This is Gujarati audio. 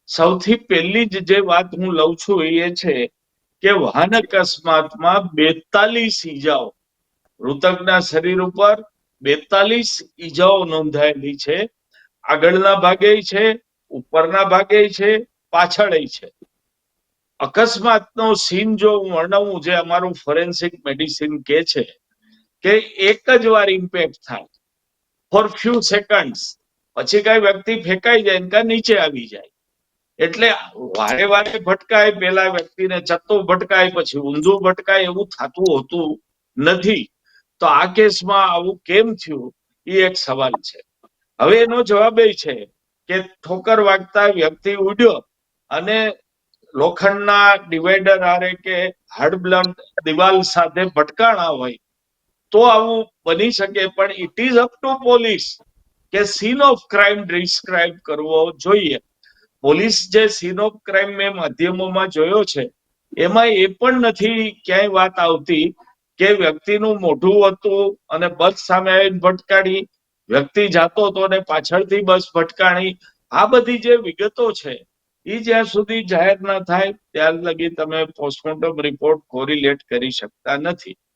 સૌથી પહેલી જે વાત હું લઉં છું એ છે કે વાહન અકસ્માતમાં 42 ઈજાઓ, મૃતકના શરીર ઉપર 42 ઈજાઓ નોંધાયેલી છે. આગળના ભાગે છે, ઉપરના ભાગે છે, પાછળ છે. અકસ્માતનો સીન જો હું વર્ણવું, જે અમારું ફોરેન્સિક મેડિસિન કે છે કે એક જ વાર ઇમ્પેક્ટ થાય ફોર ફ્યુ સેકન્ડ્સ, પછી કઈ વ્યક્તિ ફેંકાઈ જાય ને કાં નીચે આવી જાય. એટલે વારે વારે ભટકાય, પેલા વ્યક્તિને ચત્તો ભટકાય પછી ઊંધું ભટકાય, એવું થતું હોતું નથી. તો આ કેસમાં આવું કેમ થયું એ એક સવાલ છે. હવે એનો જવાબ એ છે કે ઠોકર વાગતા વ્યક્તિ ઉડ્યો અને લોખંડના ડિવાઈડર આરે કે હાર્ડ બ્લડ દિવાલ સાથે ભટકાણા હોય તો આવું બની શકે. પણ it is up to police કે સીન ઓફ ક્રાઇમ ડિસ્ક્રાઇબ કરવો જોઈએ. પોલીસ જે સીન ઓફ ક્રાઇમ મેં માધ્યમોમાં જોયો છે એમાં એ પણ નથી ક્યાંય વાત આવતી કે વ્યક્તિનું મોઢું હતું અને બસ સામે આવીને ભટકાડી, વ્યક્તિ જાતો હતો ને પાછળથી બસ ભટકાણી. આ બધી જે વિગતો છે એ જ્યાં સુધી જાહેર ન થાય ત્યાર લગી તમે પોસ્ટમોર્ટમ રિપોર્ટ કોરિલેટ કરી શકતા નથી.